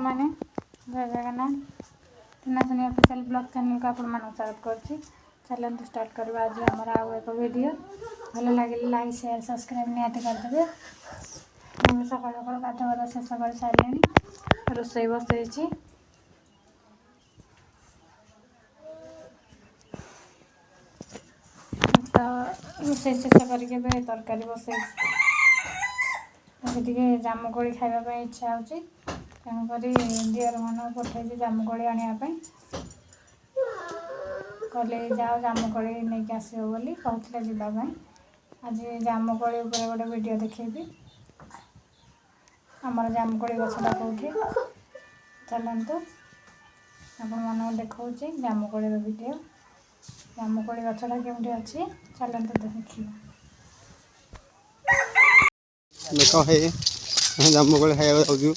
मैंने जय Jagannath टीनासनी official blog channel को आपण स्वागत करछि। चलते स्टार्ट करवा आज आमर आउ एक वीडियो भल लगे लाइक शेयर सब्सक्राइब निहाती करदेवे। सकाल सकाल गाधुआ शेष कर सारे रोसई बसई तो रोसई शेष करके तरकारी बसई जामुकोली खावाई इच्छा हो तेणुक दिअर मन पठे जामुकोली आने कहले जाओ जामुकोली नहीं आसो बोली कहते जावाई। आज जामुकोली गोटे वीडियो देखेबी आमर जामुकोली गछटा कौटी चलतु आपण मन देखा जामुकोली वीडियो। जामुकोली गछटा केमती अच्छी चलतु देखिए। देखो है जामुकोली खाया जाऊँ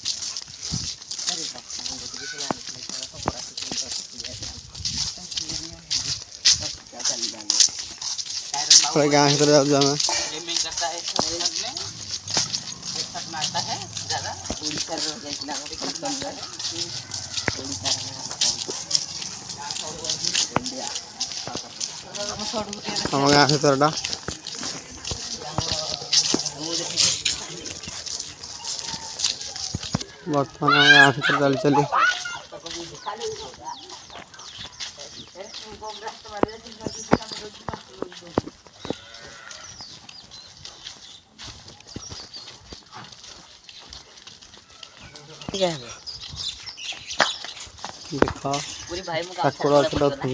गाँव भर जाऊँ हम गाँव भरटा बर्तमान गाँव भर चली देखा ठाकुर अच्छी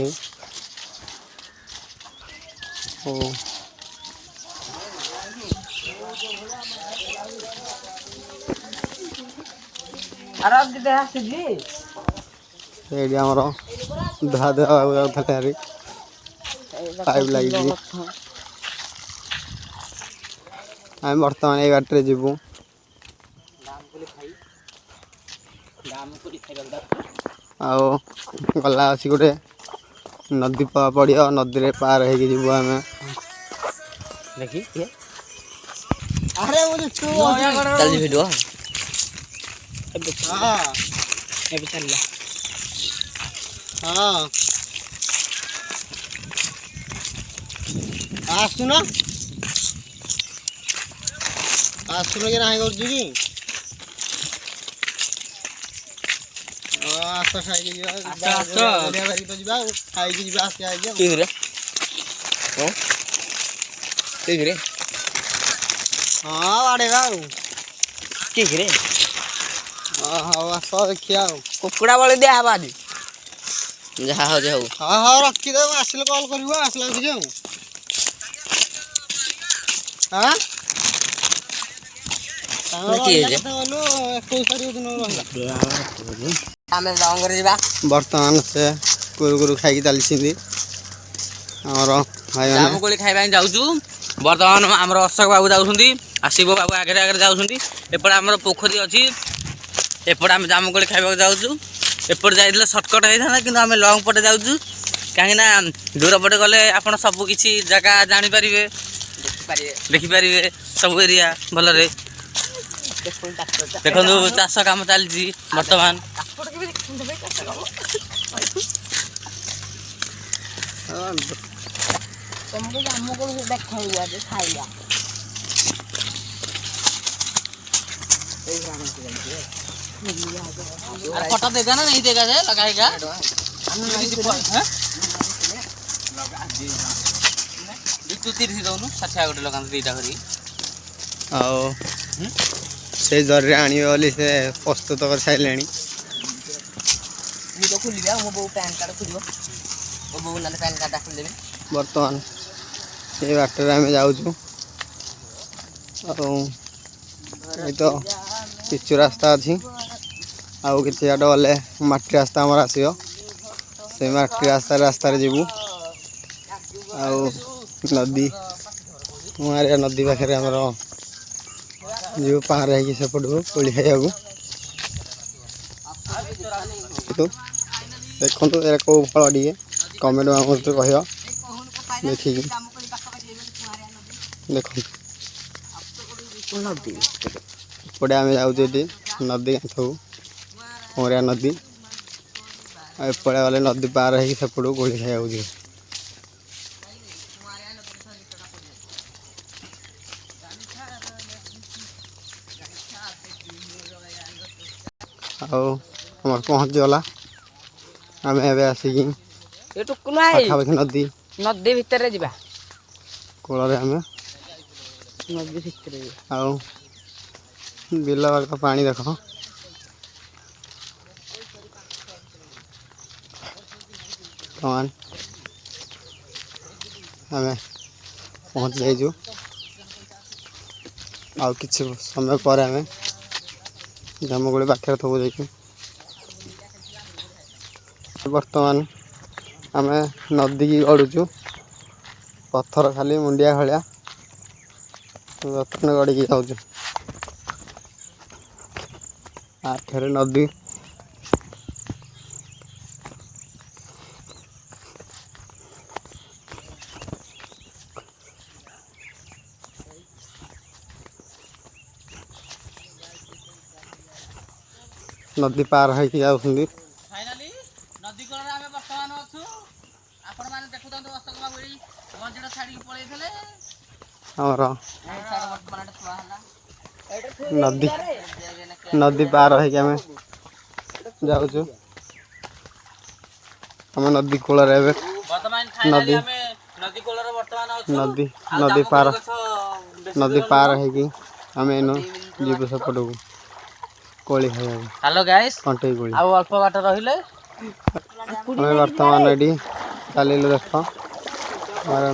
आमर धुआ धुआ पाइप लगी आम बर्तमान ये बाटे जीवु गला अच्छी गोटे नदी पड़ो नदी में पार हो आम देखी हाँ आसुन आसुन कि ना कर आस खाई हाँ बाड़ेगा आस देखिया कुकुड़ा बलि दिया आज जहाँ हो जाऊ हाँ हाँ रखीदे आसिले कल कर आसला हाँ बर्तमान से कुरकुरु खाई चली जामुकोली खाइबा जाऊँ। बर्तमान आम अशोक बाबू जाऊँगी शिव बाबू आगे आगे जाऊँगी। एपटे आम पोखरी अच्छी एपटे आम जामुकोली खाइबा जाऊँ। एपटे जाइए सर्टकट होता कि आम लंग पटे जाऊँ कहीं दूर पटे गले आप सबकि जगह जापर देखिपारे सब एरिया भलरे देखो चाष कम चलती बर्तमान फोटो देगा ना नहीं देगा लगाएगा गोटे लगा दीटा से जरिए आने वाली से प्रस्तुत कर सारे बर्तमान ये बाटर आम जाऊँ तो पिचु रास्ता अच्छी आउ कि गले मटी रास्ता आमर आसो से मटी रास्ता जीवु नदी मुहारिया नदी पाखे आमर जीव पार है सेपट कोली खाया देखो कौ फल टे कमेंट कह देखिए देख पड़े आम जाऊँ नदी गाँथ पहरिया नदी एपड़े गले नदी पार हो सेपटू गोली खाया आमर पहुँच गला आम ए आसिक पाखापाखि नदी नदी भितर जा कूल आम नदी भितर बिल बाड़ पानी देख कमान आम पहुँच जाइजु आ कि समय पर आम जामुगुड़ी पाखे थबू जाइए बर्तमान आम नदी की गड़ुचु पत्थर खाली मुंडिया भाया बर्तमान गड़ी जाऊँ आखिर नदी नदी पार हो फाइनाली नदी कूल आम बर्तमान अच्छु आपण मैंने देखुं अशोक बाबू मंजिड़ा छाड़ी पलैले आमर नदी नदी पार हो जाऊँ आम नदी कूल नदी नदी नदी पार होम इन जीव सेपट को कोली खाई हेलो गाइस कंटे कोली आउ अल्प बाट रहिले आम बर्तमान ये चलू देख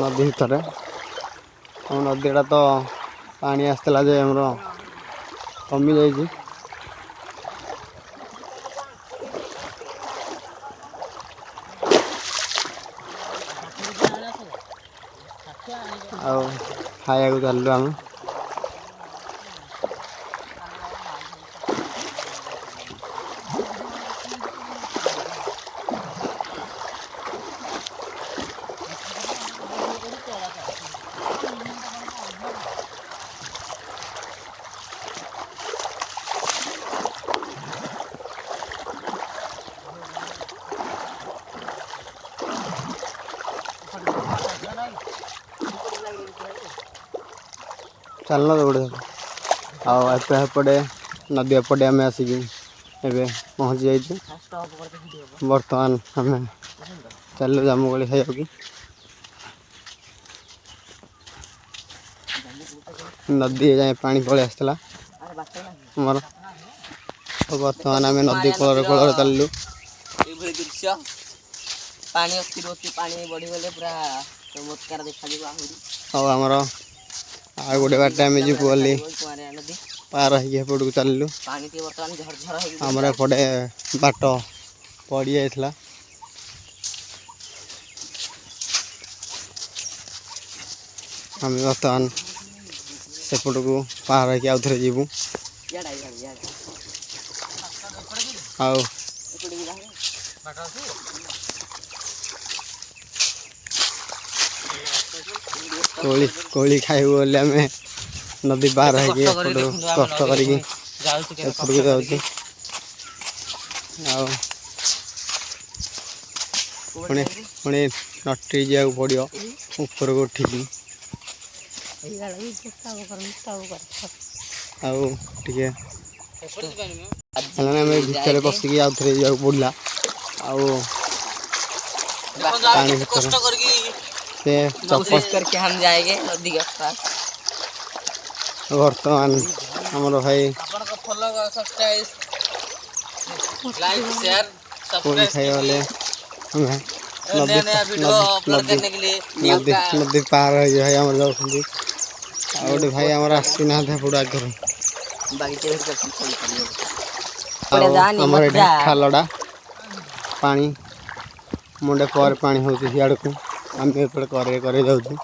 नदी भितर आम नदीटा तो पानी आसला जे आमर कमी जाइए खाया चलू आम चलना तो गोटे आपटे नदी एपटे आम आसिक ए पहुँच जाइए बर्तमान आम चलू जामुगोली खाया कि नदी जाए पानी पलि आसला आमर बर्तमान आम नदी कूल कूल चलू दृश्य पानी अति पानी बढ़ी गले पूरा चमत्कार देखा आमर आ गोटे बाट आम जी गली पार होपट को चलू आमर एपटे बाट पड़ जाइला आम बर्तमान सेपट को पार हो आउ थे जीवु कोली कोली खाइबू बोले आम नदी पार हो कष्ट करके जाऊँ पुणी पुणी नटी जा पड़ो ऊपर को उठिकी आम भितर पशिकी आउ थे जा पड़ा पानी भीतर से कोशिश करके हम जाएंगे नदी के पास बर्तमान आमर भाई लाइक शेयर कोली खाई वाले नदी पार हो भाई आम जाऊँ गोटे भाई आम आसना पड़ा आगे खालटा पानी मुंडे पर पानी हो सियाड़ को आम एपटे करे जाऊँ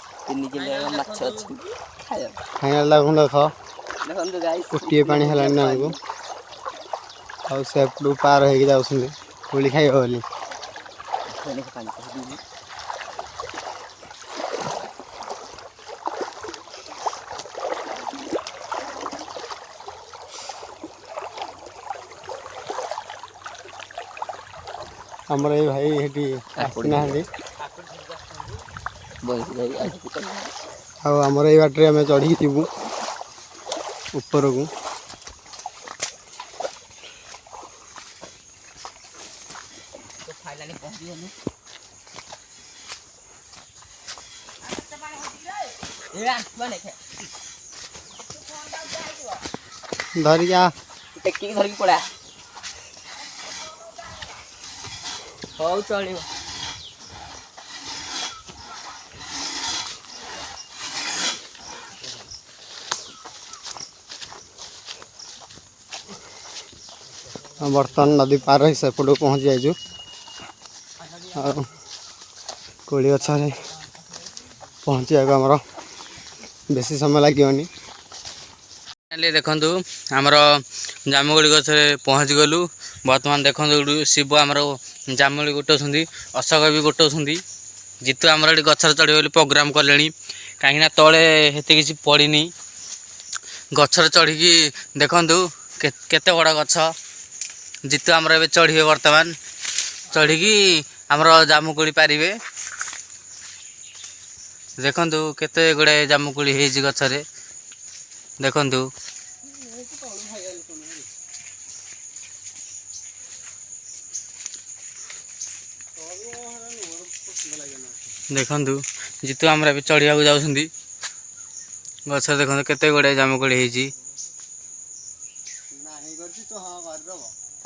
खाइना लगुन देख गोटे पानी है आमको आउ पार हो जाऊँ कोली खाइब बोली ଆମର ଏଇ ଭାଇ ସେଠି ଆସିନାହାନ୍ତି ଆଉ ଆମର ଏଇ ବାଟରେ ଆମେ ଚଢ଼ିକି ଯିବୁ ଉପରକୁ। ଧରିକି ଆ ଟେକିକି ଧରିକି ପଳା। ହଉ ଚଳିବ। ବର୍ତ୍ତମାନ ନଦୀ ପାର ହେଇ ସେପଟକୁ ପହଞ୍ଚି ଯାଇଛୁ। ଆଉ କୋଳି ଗଛରେ ପହଞ୍ଚିବାକୁ ଆମର ବେଶୀ ସମୟ ଲାଗିବନି। ଦେଖନ୍ତୁ ଆମର ଜାମୁକୋଳି ଗଛରେ ପହଞ୍ଚିଗଲୁ। ବର୍ତ୍ତମାନ ଦେଖନ୍ତୁ ଏଇଠୁ ଶିବ ଆମର ଜାମୁକୋଳି ଗୋଟଉଛନ୍ତି, ଅଶୋକ ବି ଗୋଟଉଛନ୍ତି। ଜିତୁ ଆମର ଏଠି ଗଛରେ ଚଢ଼ିବ ବୋଲି ପ୍ରୋଗ୍ରାମ୍ କଲେଣି, କାହିଁକିନା ତଳେ ସେତେ କିଛି ପଡ଼ିନି। ଗଛରେ ଚଢ଼ିକି ଦେଖନ୍ତୁ କେତେ ବଡ଼ ଗଛ। ଜିତୁ ଆମର ଏବେ ଚଢ଼ିବେ, ବର୍ତ୍ତମାନ ଚଢ଼ିକି ଆମର ଜାମୁକୋଳି ପାରିବେ। ଦେଖନ୍ତୁ କେତେ ଗୁଡ଼ାଏ ଜାମୁକୋଳି ହେଇଛି ଗଛରେ। ଦେଖନ୍ତୁ ଦେଖନ୍ତୁ ଜିତୁ ଆମର ଏବେ ଚଢ଼ିବାକୁ ଯାଉଛନ୍ତି ଗଛରେ। ଦେଖନ୍ତୁ କେତେ ଗୁଡ଼ାଏ ଜାମୁକୋଳି ହେଇଛି।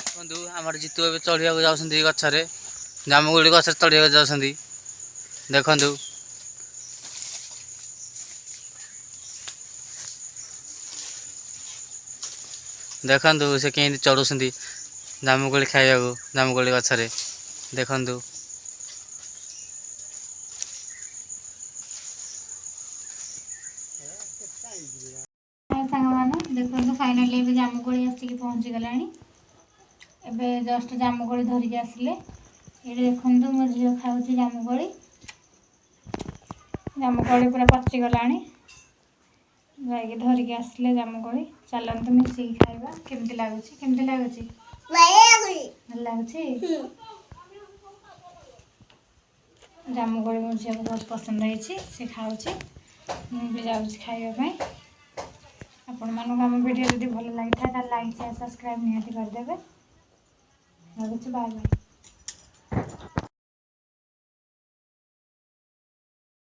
ଦେଖନ୍ତୁ ଆମର ଜିତୁ ଏବେ ଚଢ଼ିବାକୁ ଯାଉଛନ୍ତି ଗଛରେ, ଜାମୁକୋଳି ଗଛରେ ଚଢ଼ିବାକୁ ଯାଉଛନ୍ତି। ଦେଖନ୍ତୁ ଦେଖନ୍ତୁ ସେ କେମିତି ଚଢ଼ୁଛନ୍ତି ଜାମୁକୋଳି ଖାଇବାକୁ, ଜାମୁକୋଳି ଗଛରେ। ଦେଖନ୍ତୁ ସାଙ୍ଗମାନେ ଦେଖନ୍ତୁ ଫାଇନାଲି ଏବେ ଜାମୁକୋଳି ଆସିକି ପହଞ୍ଚିଗଲାଣି। ଏବେ ଜଷ୍ଟ ଜାମୁକୋଳି ଧରିକି ଆସିଲେ। ଏଇଠି ଦେଖନ୍ତୁ ମୋ ଝିଅ ଖାଉଛି ଜାମୁକୋଳି। ଜାମୁକୋଳି ପୁରା ପଚିଗଲାଣି। ଯାଇକି ଧରିକି ଆସିଲେ ଜାମୁକୋଳି। ଚାଲନ୍ତୁ ମିଶିକି ଖାଇବା। କେମିତି ଲାଗୁଛି? କେମିତି ଲାଗୁଛି? ଭଲ ଲାଗୁଛି। ଜାମୁକୋଳି ମୋ ଝିଅକୁ ବହୁତ ପସନ୍ଦ ହେଇଛି, ସେ ଖାଉଛି। ମୁଁ ବି ଯାଉଛି ଖାଇବା ପାଇଁ। ଆପଣମାନଙ୍କୁ ଆମ ଭିଡ଼ିଓ ଯଦି ଭଲ ଲାଗିଥାଏ ତାହେଲେ ଲାଇକ୍ ସେୟାର ସବସ୍କ୍ରାଇବ୍ ନିହାତି କରିଦେବେ। ରହୁଛି, ବାଏ ବାଏ।